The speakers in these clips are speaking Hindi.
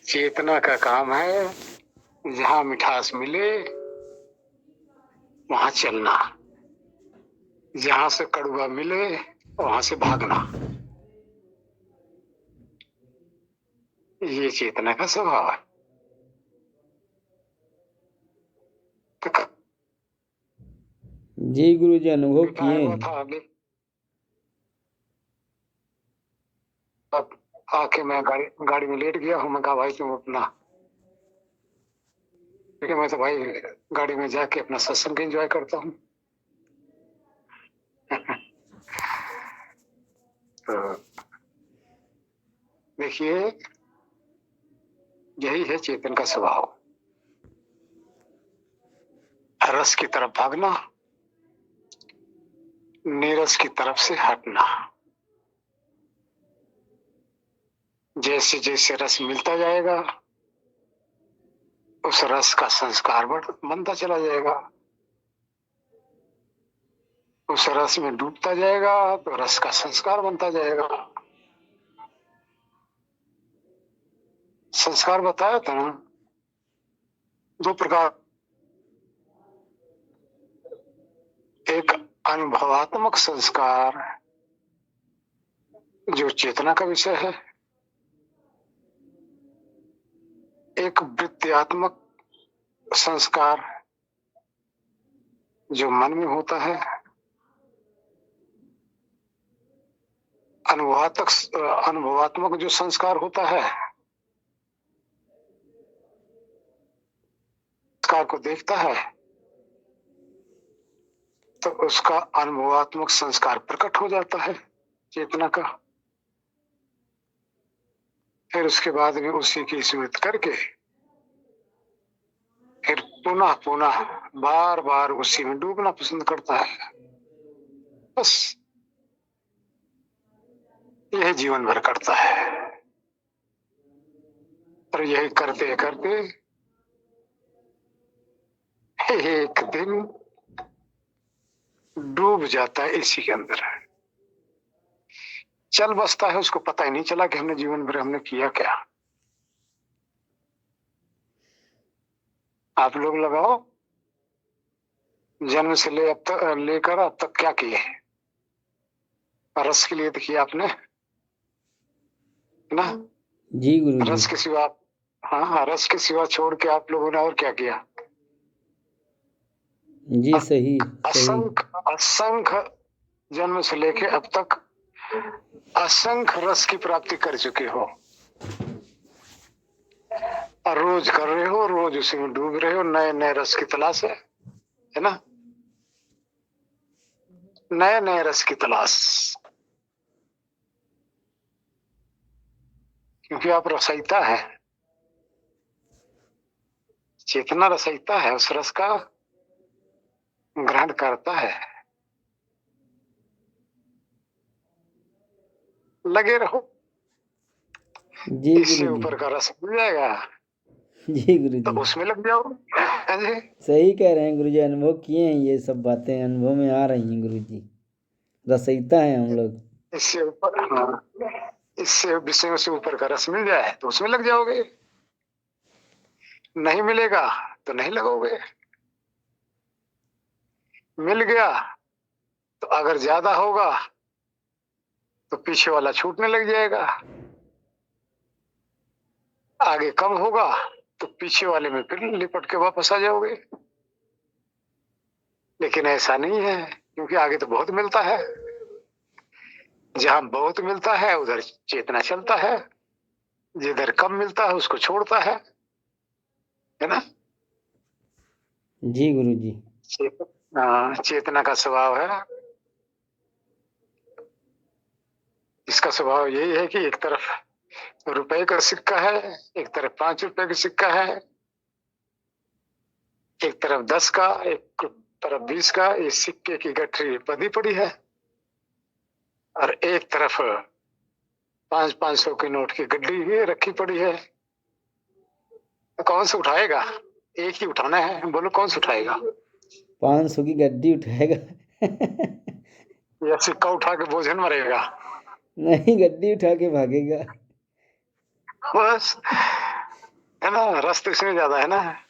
चेतना का काम है जहाँ मिठास मिले वहां चलना, जहां से कड़वा मिले वहां से भागना। ये चेतना का स्वभाव है। जी गुरु जी, अनुभव बिठाया किए हुआ हैं। था आगे, अब आके मैं गाड़ी में लेट गया हूँ। मैं कहा भाई तुम अपना, क्योंकि मैं तो भाई गाड़ी में जाके अपना सत्संग एंजॉय करता हूँ। तो देखिए, यही है चेतन का स्वभाव, रस की तरफ भागना, नीरस की तरफ से हटना। जैसे जैसे रस मिलता जाएगा उस रस का संस्कार बनता चला जाएगा। उस रस में डूबता जाएगा तो रस का संस्कार बनता जाएगा। संस्कार बताया था ना, दो प्रकार। एक अनुभवात्मक संस्कार जो चेतना का विषय है, एक वृत्त्यात्मक संस्कार जो मन में होता है। अनुभवात्मक जो संस्कार होता है, संस्कार को देखता है तो उसका अनुभवात्मक संस्कार प्रकट हो जाता है चेतना का। फिर उसके बाद में उसी की स्मृति करके फिर पुनः पुनः बार बार उसी में डूबना पसंद करता है। बस यह जीवन भर करता है। और यही करते करते एक दिन डूब जाता है इसी के अंदर, चल बसता है। उसको पता ही नहीं चला कि हमने जीवन भर हमने किया क्या। आप लोग लगाओ, जन्म से ले अब तक लेकर अब तक क्या किए। रस के लिए तो किया आपने ना। जी गुरु रस जी। के सिवा, हाँ, रस के सिवा छोड़ के आप लोगों ने और क्या किया। जी सही सही। असंख्य असंख्य जन्म से लेके अब तक असंख्य रस की प्राप्ति कर चुके हो, और रोज कर रहे हो, रोज उसी में डूब रहे हो। नए नए रस की तलाश है ना, नए नए रस की तलाश। क्योंकि आप रसयिता है, चेतना रसयिता है, उस रस का ग्रहण करता है। लगे रहो, जी इससे गुरु जी। ऊपर का रस मिल जाएगा जी गुरु तो जी। उसमें लग जाओ। हाँ जी, सही कह रहे हैं गुरु जी, अनुभव किए हैं, ये सब बातें अनुभव में आ रही हैं गुरु जी। रसइता हैं हम लोग। इससे ऊपर, हाँ, इससे विषयों से ऊपर का रस मिल जाए तो उसमें लग जाओगे। नहीं मिलेगा तो नहीं लगोगे। मिल गया तो अगर ज्यादा होगा तो पीछे वाला छूटने लग जाएगा। आगे कम होगा तो पीछे वाले में फिर लिपट के वापस आ जाओगे। लेकिन ऐसा नहीं है, क्योंकि आगे तो बहुत मिलता है। जहां बहुत मिलता है उधर चेतना चलता है, जिधर कम मिलता है उसको छोड़ता है ना। जी गुरु जी। चेतना का स्वभाव है। इसका स्वभाव यही है कि एक तरफ रुपए का सिक्का है, एक तरफ 5 रुपए का सिक्का है, एक तरफ 10 का, एक तरफ 20 का। ये सिक्के की गठरी बंधी पड़ी है, और एक तरफ 500 के नोट की गड्डी भी रखी पड़ी है। तो कौन से उठाएगा? एक ही उठाना है, बोलो कौन से उठाएगा? 500 की गड्डी उठाएगा। या सिक्का उठा के बोझन मरेगा? नहीं, गड्डी उठा के भागेगा। बस है ना, रस तो इसमें ज्यादा है ना।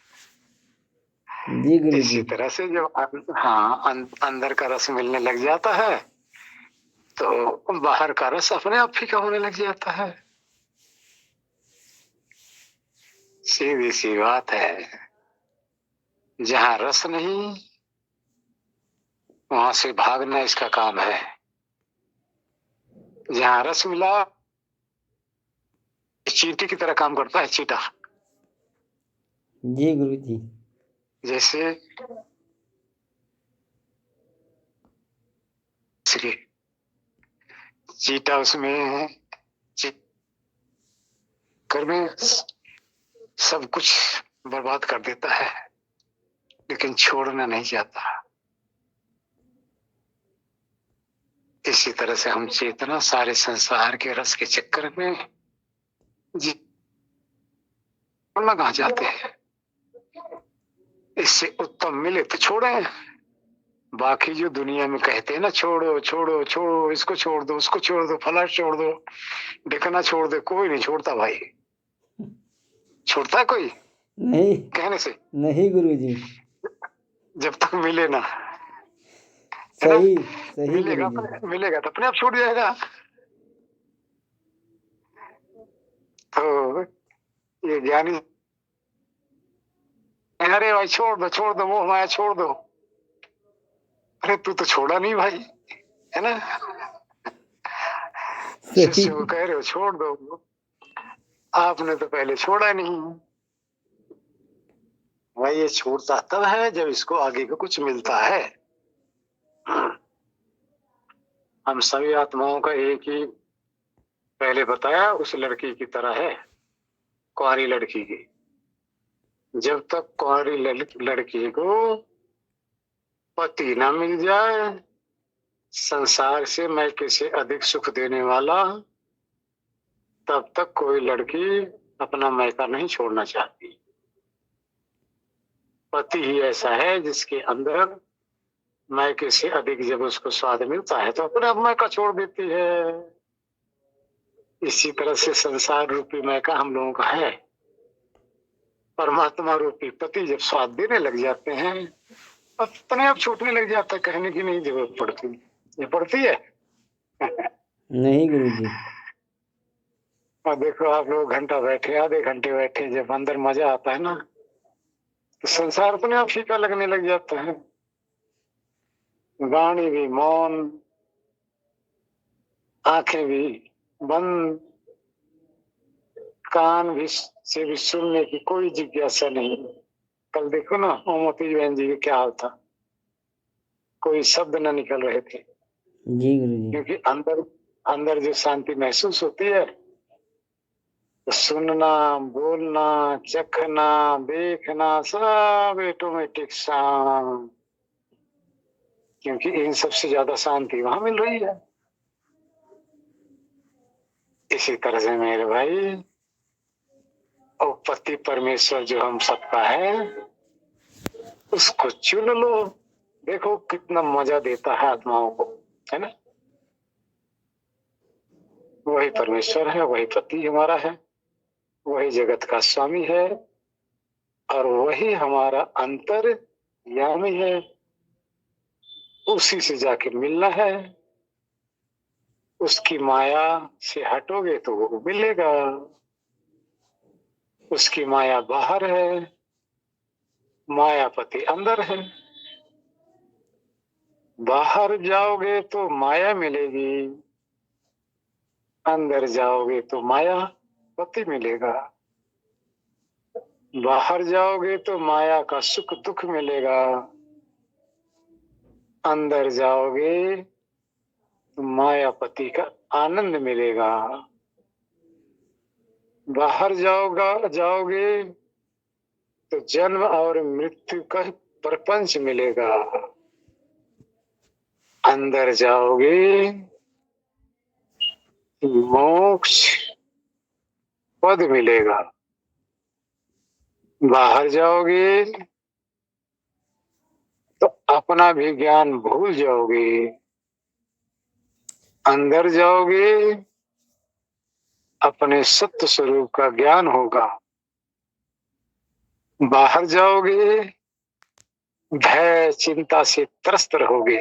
जी गुरु इसी जी। तरह से जब अंदर का रस मिलने लग जाता है तो बाहर का रस अपने आप फीका होने लग जाता है। सीधी सी बात है। जहां रस नहीं वहां से भागना इसका काम है। जहां रस मिला चींटी की तरह काम करता है, चींटा। जी गुरु जी। जैसे चींटा उसमें चक्कर में सब कुछ बर्बाद कर देता है, लेकिन छोड़ना नहीं चाहता। इसी तरह से हम चेतना सारे संसार के रस के चक्कर में जी छोड़ना कहाँ चाहते हैं। इससे उत्तम मिले तो छोड़े। बाकी जो दुनिया में कहते हैं ना, छोड़ो छोड़ो छोड़ो, इसको छोड़ दो, उसको छोड़ दो, फला छोड़ दो, ढिकना छोड़ दो, कोई नहीं छोड़ता भाई। छोड़ता है कोई नहीं कहने से? नहीं गुरु जी। जब तक मिले ना, है ना। सही सही गुरु मिलेगा जी। मिलेगा तो अपने आप छूट जाएगा। तो ये ज्ञानी, अरे भाई छोड़ दो मोह माया छोड़ दो। अरे तू तो छोड़ा नहीं भाई, है ना। सही। शिष्य को कह रहे हो छोड़ दो, आपने तो पहले छोड़ा नहीं। भाई ये छूटता तब है जब इसको आगे को कुछ मिलता है। हम सभी आत्माओं का एक ही, पहले बताया उस लड़की की तरह है, कुंवारी लड़की की। जब तक कुंवारी लड़की को पति ना मिल जाए, संसार से मैके से अधिक सुख देने वाला, तब तक कोई लड़की अपना मैका नहीं छोड़ना चाहती। पति ही ऐसा है जिसके अंदर मैके से अधिक जब उसको स्वाद मिलता है तो अपने आप मैका छोड़ देती है। इसी तरह से संसार रूपी मैका हम लोगों का है। परमात्मा रूपी पति जब स्वाद देने लग जाते हैं अपने आप छूटने लग जाता है, कहने की नहीं जरूरत पड़ती। ये पड़ती है। नहीं गुरु जी। और देखो आप लोग घंटा बैठे, आधे घंटे बैठे, जब अंदर मजा आता है ना तो संसार अपने आप फीका लगने लग जाता है। वाणी भी मौन, आंखें भी बंद, कान भी से भी सुनने की कोई जिज्ञासा नहीं। कल देखो ना ओमती बहन जी का क्या हाल था, कोई शब्द न निकल रहे थे। जी गुरु जी। क्योंकि अंदर अंदर जो शांति महसूस होती है तो सुनना, बोलना, चखना, देखना सब ऑटोमेटिक शांत। क्योंकि इन सबसे ज्यादा शांति वहां मिल रही है। इसी तरह से मेरे भाई, और पति परमेश्वर जो हम सबका है उसको चुन लो। देखो कितना मजा देता है आत्माओं को, है ना। वही परमेश्वर है, वही पति हमारा है, वही जगत का स्वामी है, और वही हमारा अंतर्यामी है। उसी से जाके मिलना है। उसकी माया से हटोगे तो वो मिलेगा। उसकी माया बाहर है, मायापति अंदर है। बाहर जाओगे तो माया मिलेगी, अंदर जाओगे तो माया पति मिलेगा। बाहर जाओगे तो माया का सुख दुख मिलेगा, अंदर जाओगे तो मायापति का आनंद मिलेगा। बाहर जाओगे तो जन्म और मृत्यु का प्रपंच मिलेगा। अंदर जाओगे मोक्ष पद मिलेगा। बाहर जाओगे तो अपना भी ज्ञान भूल जाओगे। अंदर जाओगे अपने सत्य स्वरूप का ज्ञान होगा। बाहर जाओगे भय चिंता से त्रस्त रहोगे,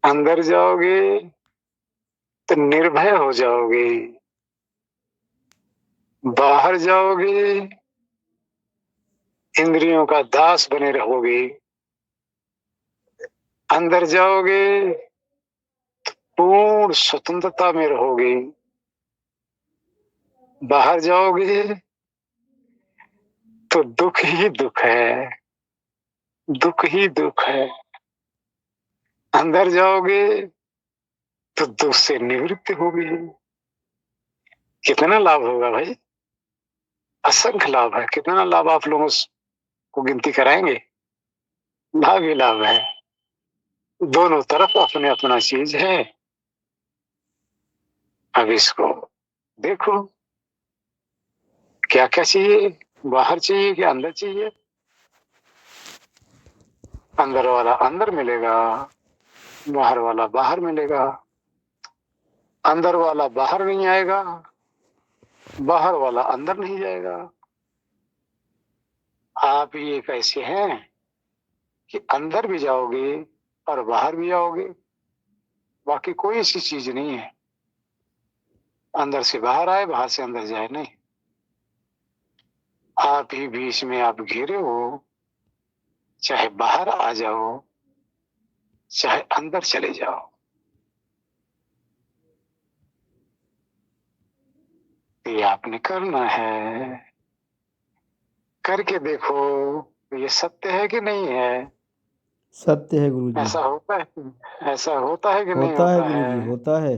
अंदर जाओगे तो निर्भय हो जाओगे। बाहर जाओगे इंद्रियों का दास बने रहोगे, अंदर जाओगे पूर्ण स्वतंत्रता में रहोगे। बाहर जाओगे तो दुख ही दुख है, दुख ही दुख है। अंदर जाओगे तो दुख से निवृत्त होगी। कितना लाभ होगा भाई, असंख्य लाभ है। कितना लाभ आप लोगों को गिनती कराएंगे, लाभ ही लाभ है। दोनों तरफ अपने अपना चीज है। अब इसको देखो क्या क्या चाहिए, बाहर चाहिए कि अंदर चाहिए। अंदर वाला अंदर मिलेगा, बाहर वाला बाहर मिलेगा। अंदर वाला बाहर नहीं आएगा, बाहर वाला अंदर नहीं जाएगा। आप ये कैसे हैं कि अंदर भी जाओगे और बाहर भी आओगे, बाकी कोई ऐसी चीज नहीं है अंदर से बाहर आए बाहर से अंदर जाए, नहीं। आप ही बीच में आप घिरे हो, चाहे बाहर आ जाओ चाहे अंदर चले जाओ। ये आपने करना है, करके देखो ये सत्य है कि नहीं है। सत्य है गुरुजी। ऐसा होता है, ऐसा होता है कि नहीं होता है होता गुरुजी, है। होता है।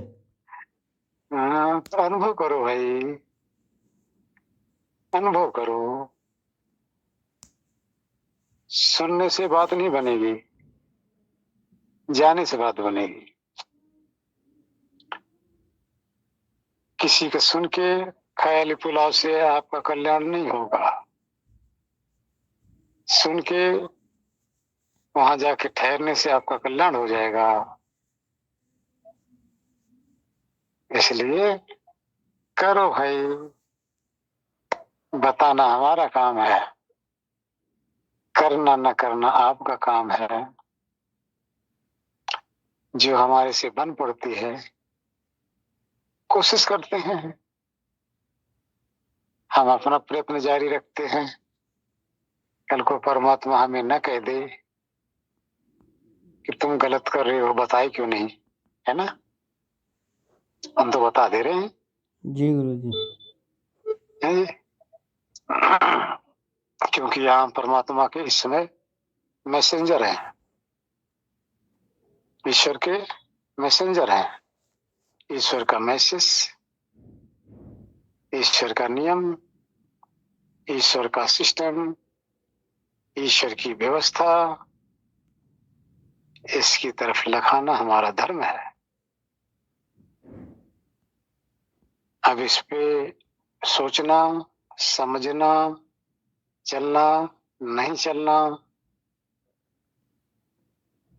हाँ तो अनुभव करो भाई, अनुभव करो। सुनने से बात नहीं बनेगी, जाने से बात बनेगी। किसी का सुन के ख्याली पुलाव से आपका कल्याण नहीं होगा। सुन के वहां जाके ठहरने से आपका कल्याण हो जाएगा। इसलिए करो भाई, बताना हमारा काम है, करना न करना आपका काम है। जो हमारे से बन पड़ती है कोशिश करते हैं, हम अपना प्रयत्न जारी रखते हैं। कल को परमात्मा हमें न कह दे कि तुम गलत कर रहे हो, बताए क्यों नहीं, है ना। हम तो बता दे रहे हैं। जी गुरुजी। हैं जी? क्योंकि यहाँ परमात्मा के इस समय मैसेंजर हैं, ईश्वर के मैसेंजर हैं। ईश्वर का मैसेज, ईश्वर का नियम, ईश्वर का सिस्टम, ईश्वर की व्यवस्था, इसकी तरफ लखाना हमारा धर्म है। अब इस पे सोचना, समझना, चलना नहीं चलना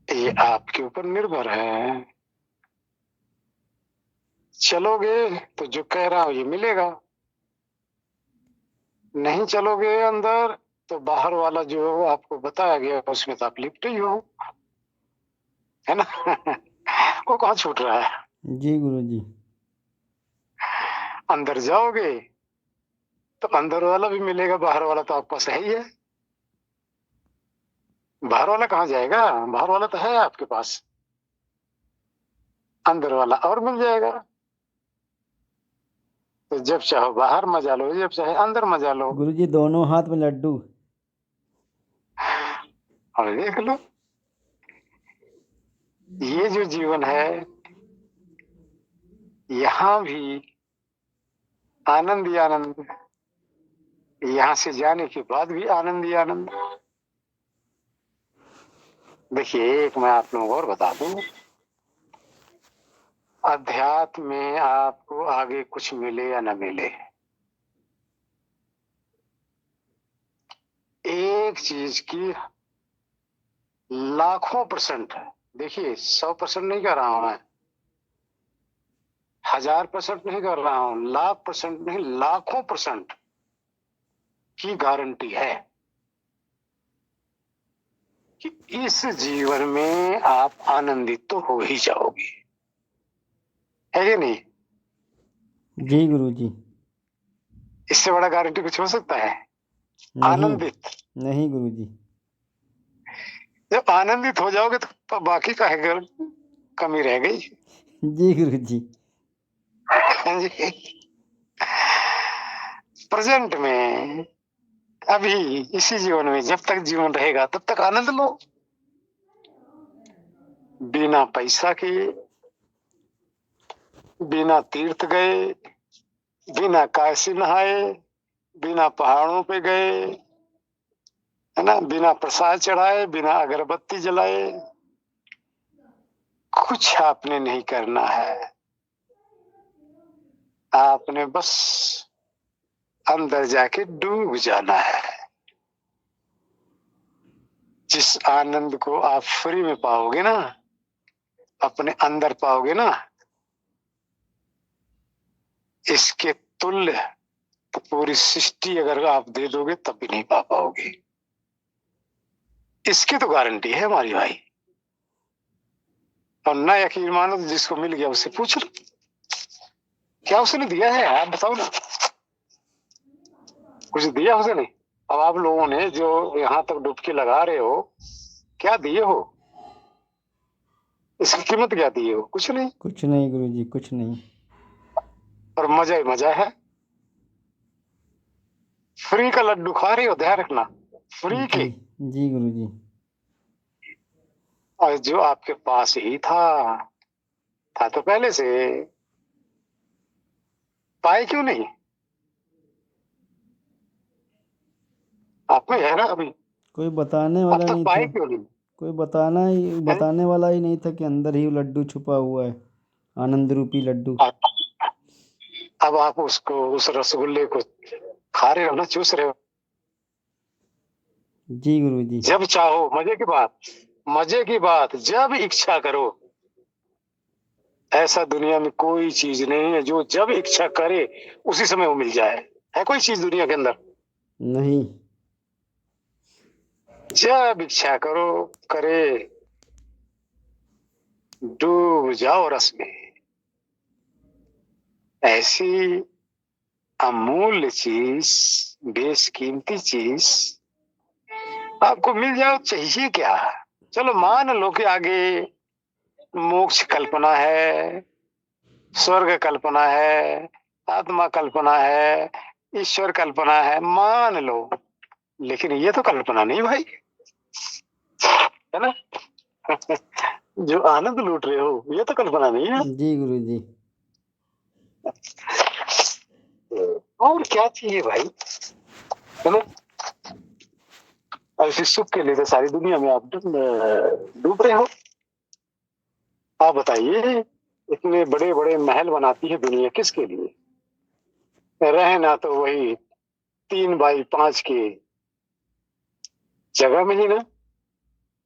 ये आपके ऊपर निर्भर है। चलोगे तो जो कह रहा हूं ये मिलेगा, नहीं चलोगे अंदर तो बाहर वाला जो आपको बताया गया उसमें तो आप लिपटे ही हो, है ना। वो कहाँ छूट रहा है। जी गुरुजी। अंदर जाओगे तो अंदर वाला भी मिलेगा, बाहर वाला तो आपका सही है। बाहर वाला कहाँ जाएगा, बाहर वाला तो है आपके पास, अंदर वाला और मिल जाएगा। तो जब चाहो बाहर मजा लो, जब चाहे अंदर मजा लो। गुरुजी दोनों हाथ में लड्डू। और देख लो ये जो जीवन है यहाँ भी आनंद ही आनंद, यहाँ से जाने के बाद भी आनंद ही आनंद। देखिए एक मैं आप लोगों को और बता दूं, अध्यात्म में आपको आगे कुछ मिले या न मिले, एक चीज की लाखों % है। देखिए 100% नहीं कर रहा हूं मैं, 1000% नहीं कर रहा हूं, लाख % नहीं, लाखों %। की गारंटी है कि इस जीवन में आप आनंदित तो हो ही जाओगे, है कि नहीं? जी गुरुजी। इससे बड़ा गारंटी कुछ हो सकता है? नहीं, आनंदित। नहीं गुरुजी। जब आनंदित हो जाओगे तो बाकी का है कमी रह गई। जी गुरुजी। हाँ जी। प्रेजेंट में, अभी इसी जीवन में जब तक जीवन रहेगा तब तक आनंद लो, बिना पैसा के, बिना तीर्थ गए, बिना काशी नहाए, बिना पहाड़ों पे गए, है ना, बिना प्रसाद चढ़ाए, बिना अगरबत्ती जलाए, कुछ आपने नहीं करना है। आपने बस अंदर जाके डूब जाना है। जिस आनंद को आप फ्री में पाओगे ना, अपने अंदर पाओगे ना, इसके तुल्य तो पूरी सृष्टि अगर आप दे दोगे तब भी नहीं पा पाओगे। इसकी तो गारंटी है हमारी भाई। और ना यकीन मानो तो जिसको मिल गया उससे पूछ लो, क्या उसने दिया है, आप बताओ ना, कुछ दिया उसने? अब आप लोगों ने जो यहाँ तक डुबकी लगा रहे हो, क्या दिए हो? इसकी कीमत क्या दिए हो? कुछ नहीं। कुछ नहीं गुरुजी, कुछ नहीं। और मजा ही मजा है। फ्री का लड्डू खा रहे हो, ध्यान रखना, फ्री जी, के। जी गुरुजी। और जो आपके पास ही था तो पहले से, पाए क्यों नहीं? आप में है ना अभी, कोई बताने अब वाला तक नहीं पाए था। क्यों नहीं? कोई हैं? बताने वाला ही नहीं था कि अंदर ही वो लड्डू छुपा हुआ है, आनंद रूपी लड्डू। अब आप उसको, उस रसगुल्ले को खा रहे हो ना, चूस रहे हो। जी गुरुजी। जब चाहो, मजे की बात, मजे की बात, जब इच्छा करो। ऐसा दुनिया में कोई चीज नहीं है जो जब इच्छा करे उसी समय वो मिल जाए। है कोई चीज दुनिया के अंदर? नहीं। जब इच्छा करो, करे, डूब जाओ रस में। ऐसी अमूल्य चीज, बेशकीमती चीज आपको मिल जाओ, चाहिए क्या? चलो मान लो कि आगे मोक्ष कल्पना है, स्वर्ग कल्पना है, आत्मा कल्पना है, ईश्वर कल्पना है, मान लो। लेकिन ये तो कल्पना नहीं भाई, है ना? जो आनंद लूट रहे हो ये तो कल्पना नहीं है। जी गुरुजी। और क्या चाहिए भाई, है ना? और इसी सुख के लिए तो सारी दुनिया में आप डूब रहे हो। आप बताइए, इतने बड़े बड़े महल बनाती है दुनिया किसके लिए? रहे ना तो वही 3x5 की जगह में ही ना,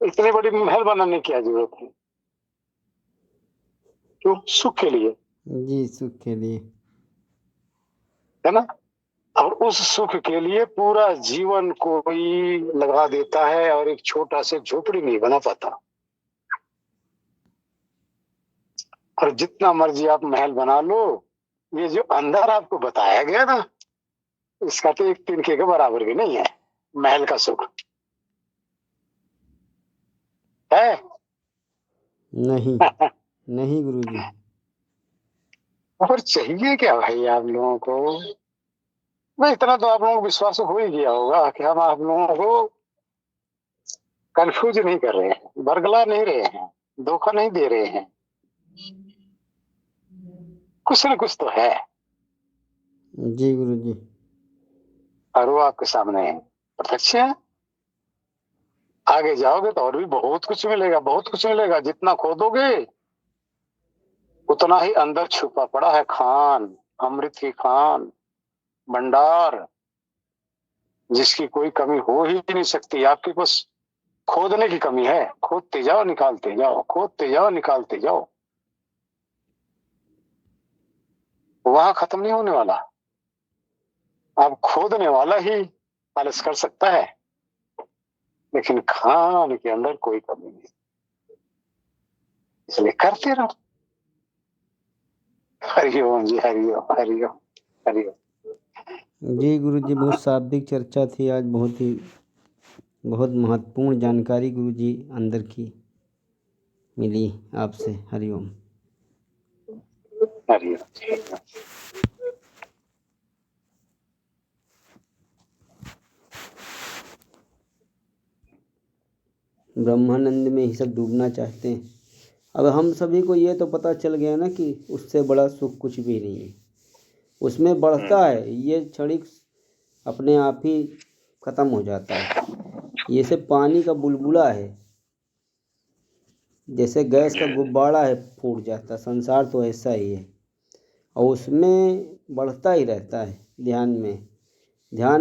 इतने बड़ी महल बनाने की क्या जरूरत है? क्यों? सुख के लिए, जी, सुख के लिए। है ना? और उस सुख के लिए पूरा जीवन कोई लगा देता है और एक छोटा से झोपड़ी नहीं बना पाता। और जितना मर्जी आप महल बना लो, ये जो अंदर आपको बताया गया ना, इसका तो एक तिनके के बराबर भी नहीं है महल का सुख, है? नहीं, नहीं गुरुजी। और चाहिए क्या भाई आप लोगों को? भाई इतना तो आप लोगों को विश्वास हो ही गया होगा कि हम आप लोगों को कंफ्यूज नहीं कर रहे हैं, बरगला नहीं रहे हैं, धोखा नहीं दे रहे हैं। कुछ न कुछ तो है, जी गुरुजी। और वो आपके सामने प्रत्यक्ष है। आगे जाओगे तो और भी बहुत कुछ मिलेगा, बहुत कुछ मिलेगा। जितना खोदोगे उतना ही अंदर छुपा पड़ा है खान, अमृत की खान, भंडार, जिसकी कोई कमी हो ही नहीं सकती। आपकी बस खोदने की कमी है। खोदते जाओ, निकालते जाओ, खोदते जाओ, निकालते जाओ। वहां खत्म नहीं होने वाला, अब खोदने वाला ही आलस कर सकता है, लेकिन खान के अंदर कोई कमी नहीं, इसलिए करते रहो। हरिओम जी, हरिओम, हरिओम, हरिओम। जी गुरु जी, बहुत शाब्दिक चर्चा थी आज, बहुत महत्वपूर्ण जानकारी गुरु जी अंदर की मिली आपसे। हरिओम। हरिओम। ब्रह्मानंद में ही सब डूबना चाहते हैं। अब हम सभी को ये तो पता चल गया ना कि उससे बड़ा सुख कुछ भी नहीं है। उसमें बढ़ता है, ये क्षणिक अपने आप ही खत्म हो जाता है। ये सिर्फ पानी का बुलबुला है, जैसे गैस का गुब्बारा है, फूट जाता। संसार तो ऐसा ही है, और उसमें बढ़ता ही रहता है। ध्यान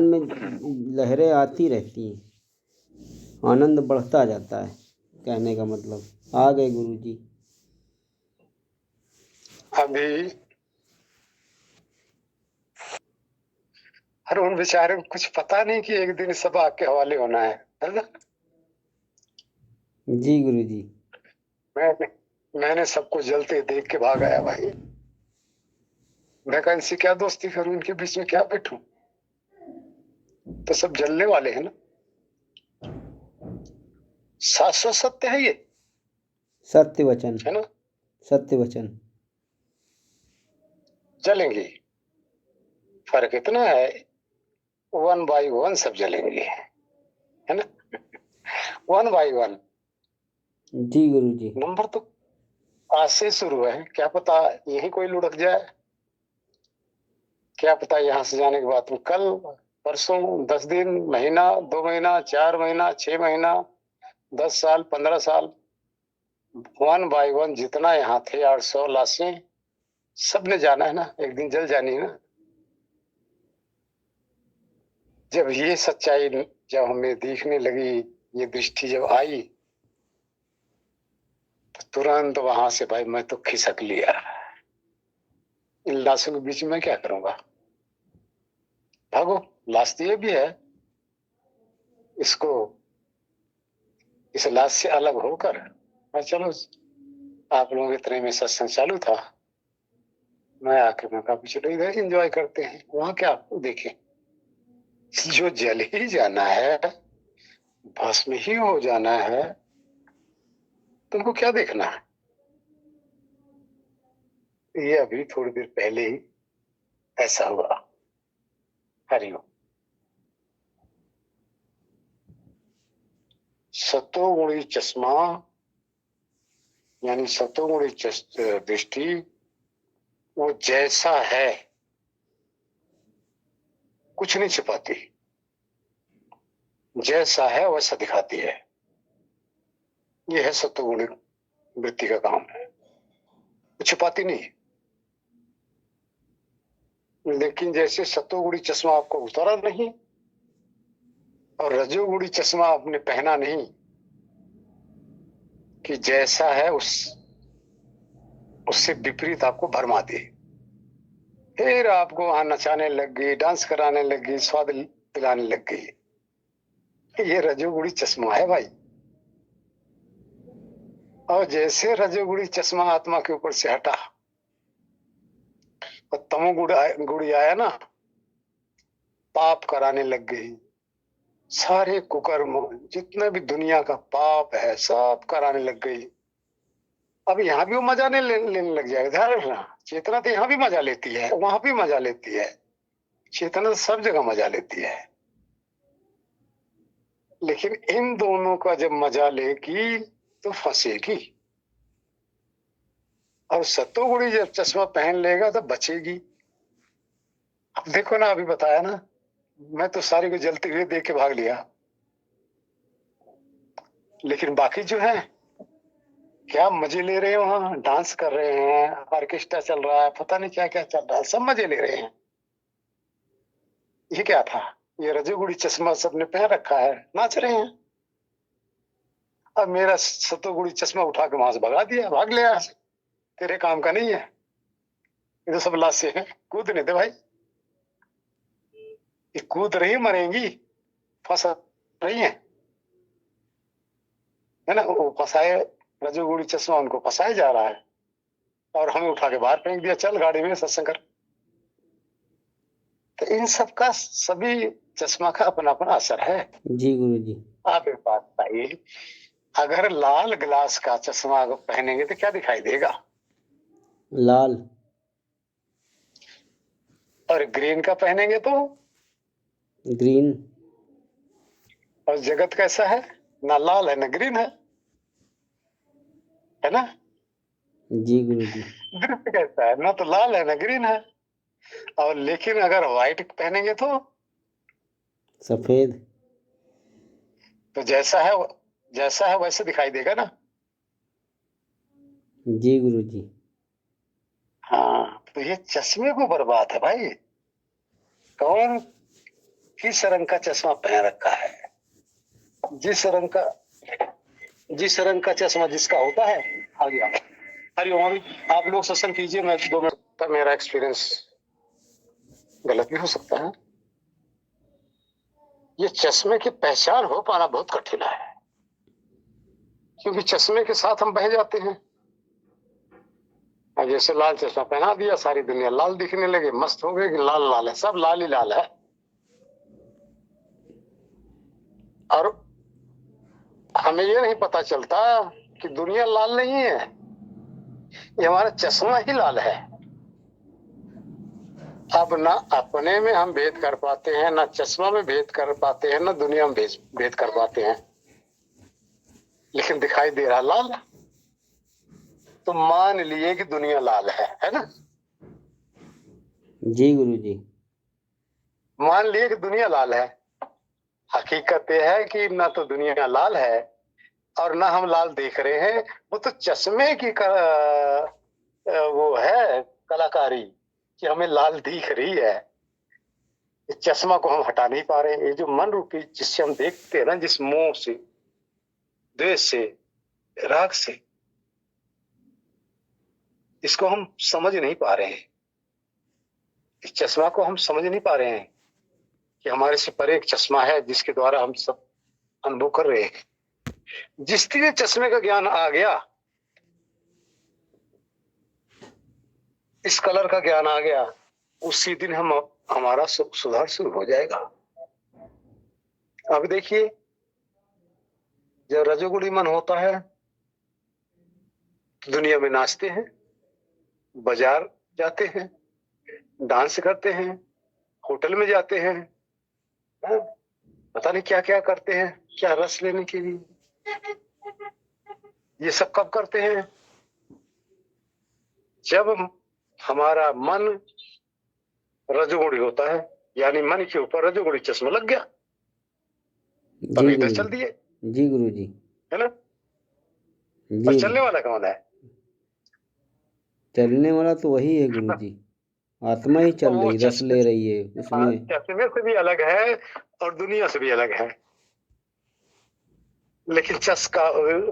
में लहरें आती रहती हैं, आनंद बढ़ता जाता है। कहने का मतलब आ गए गुरु जी। अभी हर उन बेचारे को कुछ पता नहीं कि एक दिन सब आपके हवाले होना है ना। जी गुरु जी। मैंने सबको जलते देख के भाग आया भाई। मैं कहा इनसे क्या दोस्ती करूं, इनके बीच में क्या बैठूं, तो सब जलने वाले हैं ना। शाश्वत सत्य है ये, सत्य वचन, है ना। सत्य वचन। जलेंगे, फर्क इतना है, 1 by 1 सब जलेंगे, है ना। 1 by 1। Ji Guru ji. Number तो आज से शुरू है, क्या पता यही कोई लुढ़क जाए, क्या पता यहाँ से जाने के बाद तुम कल, परसों, 10 दिन, महीना, 2 महीना, 4 महीना, 6 महीना, 10 साल, 15 साल, 1 by 1 जितना यहाँ थे 800 लाशें, सबने जाना है ना, एक दिन जल जानी है ना। जब ये सच्चाई जब हमें दिखने लगी, ये दृष्टि जब आई, तो तुरंत वहां से भाई मैं तो खिसक लिया। इन लाशों के बीच में क्या करूंगा, भागो। लाश तो ये भी है, इसको इस लाश से अलग होकर मैं, चलो आप लोगों के तरह में सत्संग चालू था, मैं आके मैं कहा चलो इधर एंजॉय करते हैं, वहां क्या देखें। जो जल ही जाना है, भस्म ही हो जाना है, तुमको क्या देखना है। ये अभी थोड़ी देर पहले ही ऐसा हुआ। हरिओम। सतोगुणी चश्मा, यानी सतोगुणी दृष्टि, वो जैसा है कुछ नहीं छिपाती, जैसा है वैसा दिखाती है। ये है सतोगुणी वृत्ति का काम है, वो छिपाती नहीं। लेकिन जैसे सतोगुणी चश्मा आपको उतारा नहीं और रजोगुणी चश्मा आपने पहना नहीं, कि जैसा है उससे विपरीत आपको भरमा दे, फिर आपको वहां नचाने लग गई, डांस कराने लग गई, स्वाद पिलाने लग गई। ये रजोगुणी चश्मा है भाई। और जैसे रजोगुणी चश्मा आत्मा के ऊपर से हटा और तमोगुणी आया ना, पाप कराने लग गई। सारे कुकर्म जितना भी दुनिया का पाप है सब कराने लग गई। अब यहाँ भी वो मजा लेने लग जाएगा। ध्यान रखना, चेतना तो यहाँ भी मजा लेती है, वहां भी मजा लेती है। चेतना तो सब जगह मजा लेती है, लेकिन इन दोनों का जब मजा लेगी तो फंसेगी। और सत्तोगुणी जब चश्मा पहन लेगा तो बचेगी। अब देखो ना, अभी बताया ना, मैं तो सारी को जलते हुए देख के भाग लिया, लेकिन बाकी जो है क्या मजे ले रहे हैं, वहां डांस कर रहे हैं, ऑर्केस्ट्रा चल रहा है, पता नहीं क्या क्या चल रहा है, सब मजे ले रहे हैं। ये क्या था, ये रजोगुणी चश्मा सबने पहन रखा है, नाच रहे हैं। अब मेरा सतोगुणी चश्मा उठा के वहां से भगा दिया, भाग लिया, तेरे काम का नहीं है, ये तो सब लाशें हैं, कूदने दे भाई। ये कूद रही मरेंगी, फंस रही है ना, वो फंसाए, रजोगुणी चश्मा उनको फंसाया जा रहा है और हमें उठा के बाहर फेंक दिया, चल गाड़ी में सत्संग कर। तो इन सब का सभी चश्मा का अपना अपना असर है। जी गुरु जी। आप एक बात बताइए, अगर लाल ग्लास का चश्मा अगर पहनेंगे तो क्या दिखाई देगा? लाल। और ग्रीन का पहनेंगे तो? ग्रीन। और जगत कैसा है, ना लाल है ना ग्रीन है ना? जी गुरु जी। दृश्य कैसा है, ना तो लाल है ना ग्रीन है। और लेकिन अगर व्हाइट पहनेंगे तो सफेद। जैसा है वैसे दिखाई देगा ना। जी गुरु जी। हाँ, तो ये चश्मे को बर्बाद है भाई। कौन किस रंग का चश्मा पहन रखा है? जिस रंग का चश्मा जिसका होता है, आ गया। हरिओम। अभी आप लोग सत्संग कीजिए, मैं 2 मिनट का मेरा एक्सपीरियंस गलत भी हो सकता है। ये चश्मे की पहचान हो पाना बहुत कठिन है, क्योंकि चश्मे के साथ हम बह जाते हैं। अब जैसे लाल चश्मा पहना दिया, सारी दुनिया लाल दिखने लगे, मस्त हो गए कि लाल लाल है, सब लाल ही लाल है। और हमें ये नहीं पता चलता कि दुनिया लाल नहीं है, ये हमारा चश्मा ही लाल है। अब ना अपने में हम भेद कर पाते हैं, ना चश्मा में भेद कर पाते हैं, ना दुनिया में भेद कर पाते हैं, लेकिन दिखाई दे रहा लाल। तो मान लिए कि दुनिया लाल है ना? जी गुरु जी। मान लिए कि दुनिया लाल है। हकीकत यह है कि ना तो दुनिया लाल है और ना हम लाल देख रहे हैं। वो तो चश्मे की वो है कलाकारी कि हमें लाल दिख रही है। इस चश्मा को हम हटा नहीं पा रहे। ये जो मन रूपी जिससे हम देखते हैं ना, जिस मोह से, द्वेष से, राग से, इसको हम समझ नहीं पा रहे हैं। इस चश्मा को हम समझ नहीं पा रहे हैं कि हमारे से परे एक चश्मा है जिसके द्वारा हम सब अनुभव कर रहे हैं। जिस दिन चश्मे का ज्ञान आ गया, इस कलर का ज्ञान आ गया, उसी दिन हमारा सुधार शुरू हो जाएगा। अब देखिए, जब रजोगुणी मन होता है तो दुनिया में नाचते हैं, बाजार जाते हैं, डांस करते हैं, होटल में जाते हैं, हाँ, पता नहीं क्या क्या करते हैं, क्या रस लेने के लिए। ये सब कब करते हैं? जब हमारा मन रजोगुणी होता है, यानी मन के ऊपर रजोगुणी चश्मा लग गया, तब जी इधर गुरु चल जी। दिए, जी गुरु जी। है ना? और जी। चलने वाला कौन है? चलने वाला तो वही है गुरु जी। आत्मा ही और चल वो रही, रस ले रही है उसमें। चश्मे से भी अलग है और दुनिया से भी अलग है, लेकिन चस्का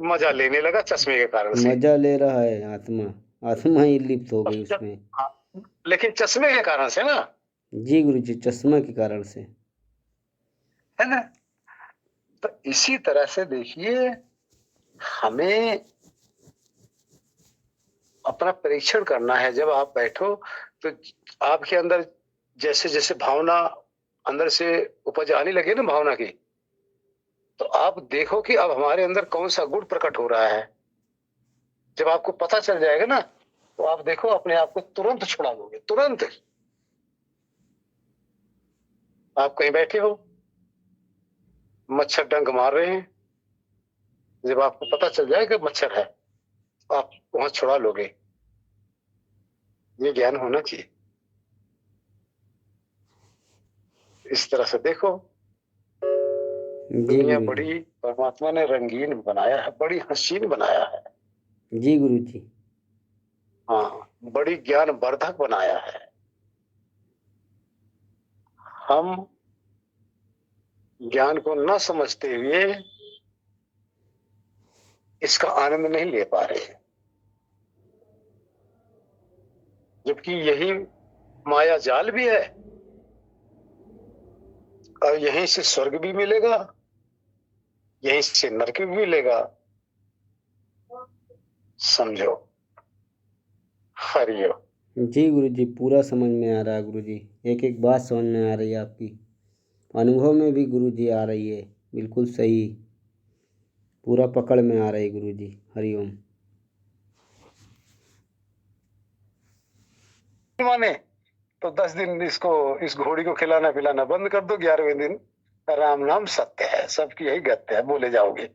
मजा लेने लगा चश्मे के कारण से। मजा ले रहा है आत्मा। आत्मा ही लिप्त हो गई उसमें। हाँ, लेकिन चश्मे के कारण से ना, जी गुरु जी, चश्मा के कारण से। है ना? तो इसी तरह से देखिए, हमें अपना परीक्षण करना है। जब आप बैठो तो आपके अंदर जैसे जैसे भावना अंदर से उपज आने लगे ना, भावना की, तो आप देखो कि अब हमारे अंदर कौन सा गुण प्रकट हो रहा है। जब आपको पता चल जाएगा ना, तो आप देखो अपने आप को तुरंत छुड़ा लोगे, तुरंत। आप कहीं बैठे हो, मच्छर डंक मार रहे हैं, जब आपको पता चल जाएगा मच्छर है, तो आप वहां छुड़ा लोगे। ये ज्ञान होना चाहिए। इस तरह से देखो, जी दुनिया गुरु जी। बड़ी परमात्मा ने रंगीन बनाया है, बड़ी हसीन बनाया है। जी गुरु जी। हाँ, बड़ी ज्ञान वर्धक बनाया है। हम ज्ञान को न समझते हुए इसका आनंद नहीं ले पा रहे हैं, जबकि यही माया जाल भी है और यहीं से स्वर्ग भी मिलेगा, यहीं से नरक भी मिलेगा। समझो। हरिओम। जी गुरु जी, पूरा समझ में आ रहा है गुरु जी, एक एक बात समझ में आ रही है आपकी, अनुभव में भी गुरु जी आ रही है, बिल्कुल सही, पूरा पकड़ में आ रही है गुरु जी। हरिओम। माने तो 10 दिन इसको, इस घोड़ी को खिलाना पिलाना बंद कर दो, 11वें दिन राम नाम सत्य है, सबकी यही गत्य है, बोले जाओगे।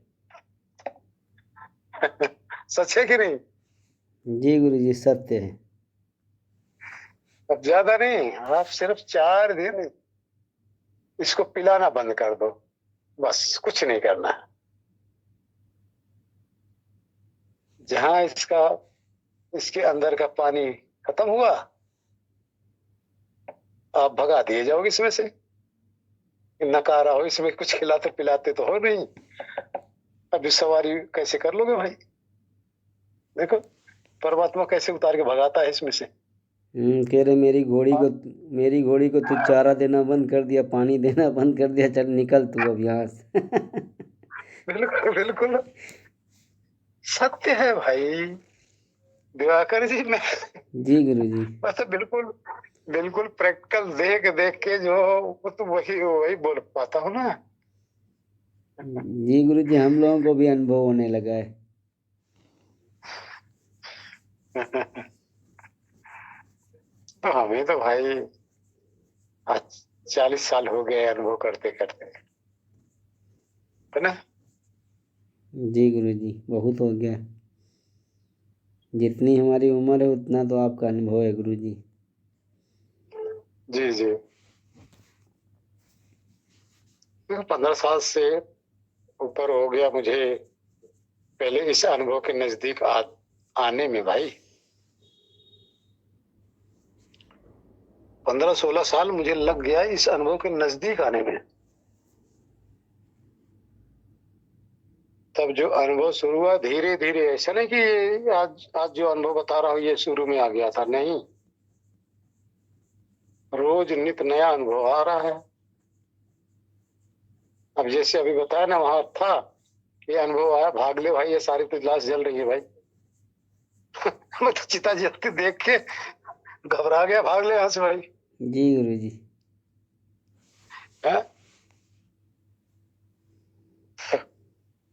सच है कि नहीं? जी गुरु जी, सत्य है। अब ज्यादा नहीं, आप सिर्फ 4 दिन इसको पिलाना बंद कर दो, बस कुछ नहीं करना। जहां इसका, इसके अंदर का पानी खत्म हुआ, आप भगा दिए जाओगे इसमें से। नकारा हो, इसमें कुछ खिलाते पिलाते तो हो नहीं। अभी सवारी कैसे कर लोगे भाई? देखो परमात्मा कैसे उतार के भगाता है इसमें से। कह रहे मेरी घोड़ी को तू चारा देना बंद कर दिया, पानी देना बंद कर दिया, चल निकल तू अब यहाँ से। बिल्कुल बिल्कुल सत्य है भाई। दिवाकर जी, जी गुरु जी। मैं तो बिल्कुल बिल्कुल प्रैक्टिकल देख देख के जो, वो तो वही वही बोल पाता हूँ ना। जी गुरु जी, हम लोगों को भी अनुभव होने लगा है। तो हमें तो भाई आज 40 साल हो गए अनुभव करते करते, है ना? जी गुरु जी, बहुत हो गया, जितनी हमारी उम्र है उतना तो आपका अनुभव है गुरु जी। जी जी। 15 साल से ऊपर हो गया मुझे पहले इस अनुभव के नजदीक आने में भाई। 15-16 साल मुझे लग गया इस अनुभव के नजदीक आने में। तब जो अनुभव शुरू हुआ धीरे धीरे, ऐसा नहीं कि आज जो अनुभव बता रहा हूँ ये शुरू में आ गया था, नहीं। रोज नित नया अनुभव आ रहा है। अब जैसे अभी बताया ना, वहां था, ये अनुभव आया, भाग ले भाई, ये सारी तो लाश जल रही है भाई। मैं तो चिता जलती देख के घबरा गया, भाग ले यहाँ से भाई। जी गुरु जी। है?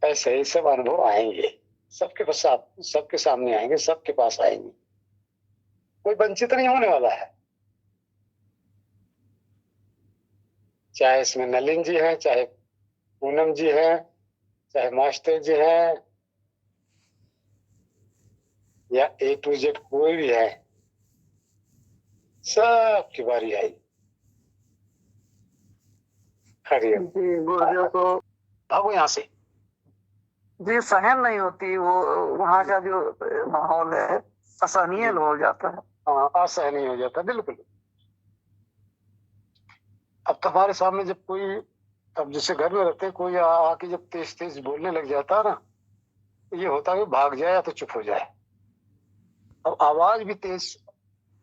ऐसे ही सब अनुभव आएंगे, सबके पास, सबके सामने आएंगे, सबके पास आएंगे, कोई वंचित नहीं होने वाला है। चाहे इसमें नलिन जी हैं, चाहे पूनम जी हैं, चाहे मास्टर जी हैं, या A to Z कोई भी है, सबकी बारी आई। हरिओम। जी गुरुदेव को भागो यहाँ से। जी सहन नहीं होती, वो वहाँ का जो माहौल है असहनीय हो जाता है। हाँ, असहनीय हो जाता, बिल्कुल। अब तुम्हारे सामने जब कोई, अब जैसे घर में रहते हैं, कोई आके जब तेज तेज बोलने लग जाता है ना, तो ये होता है कि भाग जाए या तो चुप हो जाए। अब आवाज भी तेज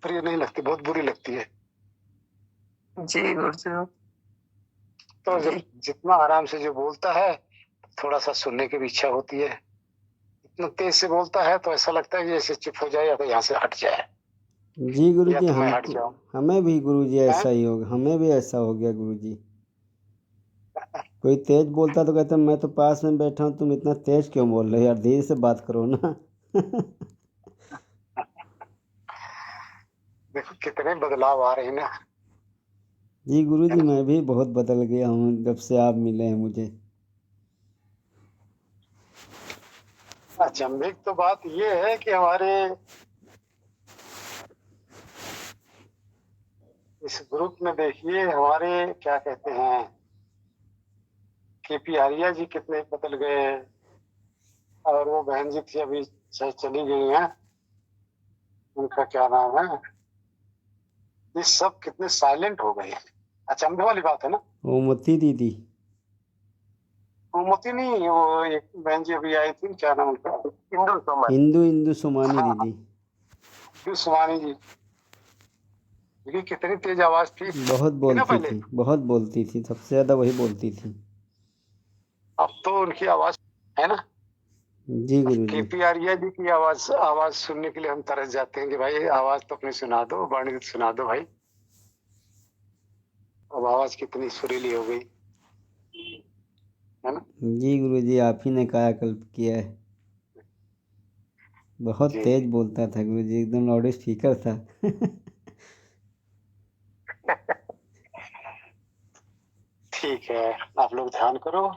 प्रिय नहीं लगती, बहुत बुरी लगती है। जी गुरुदेव। तो जब जितना आराम से जो बोलता है, थोड़ा सा सुनने की भी इच्छा होती है। इतना तेज से बोलता है तो ऐसा लगता है कि जैसे चुप हो जाए या तो यहाँ से हट जाए, जी गुरु या जी, तो मैं हट जाऊं। हमें भी गुरु जी ऐसा ही होगा, हमें भी ऐसा हो गया गुरु जी। कोई तेज बोलता तो कहता मैं तो पास में बैठा हूँ, तुम इतना तेज क्यों बोल रहे हो यार, धीरे से बात करो ना। देखो कितने बदलाव आ रहे हैं ना। जी गुरु जी, मैं भी बहुत बदल गया हूँ जब से आप मिले हैं मुझे। अचंभित तो बात ये है कि हमारे इस ग्रुप में देखिए, हमारे क्या कहते हैं, KP आर्या जी कितने बदल गए, और वो बहन जी थी अभी चली गई हैं, उनका क्या नाम है, ये सब कितने साइलेंट हो गए हैं। अचंभे वाली बात है ना। ओमती दीदी। मोती नहीं, वो एक बहन जी अभी आई थी, क्या नाम उनका, इंदु सोमानी। इंदु सोमानी हाँ, दीदी। इंदु सोमानी जी। क्योंकि कितनी तेज आवाज थी बहुत ना बोलती पहले। थी, बहुत बोलती थी, सबसे ज़्यादा वही बोलती थी। अब तो उनकी आवाज है ना। जी गुरु जी। केपी आर्या जी की आवाज आवाज सुनने के लिए हम तरस जाते हैं कि भाई आवाज तो अपनी सुना दो, वाणी सुना दो भाई। अब आवाज कितनी सुरीली हो गई है ना। जी गुरु जी, आप ही ने कायाकल्प किया है। बहुत जी तेज बोलता था गुरु जी, एकदम लाउड स्पीकर था। ठीक है, आप लोग ध्यान करो।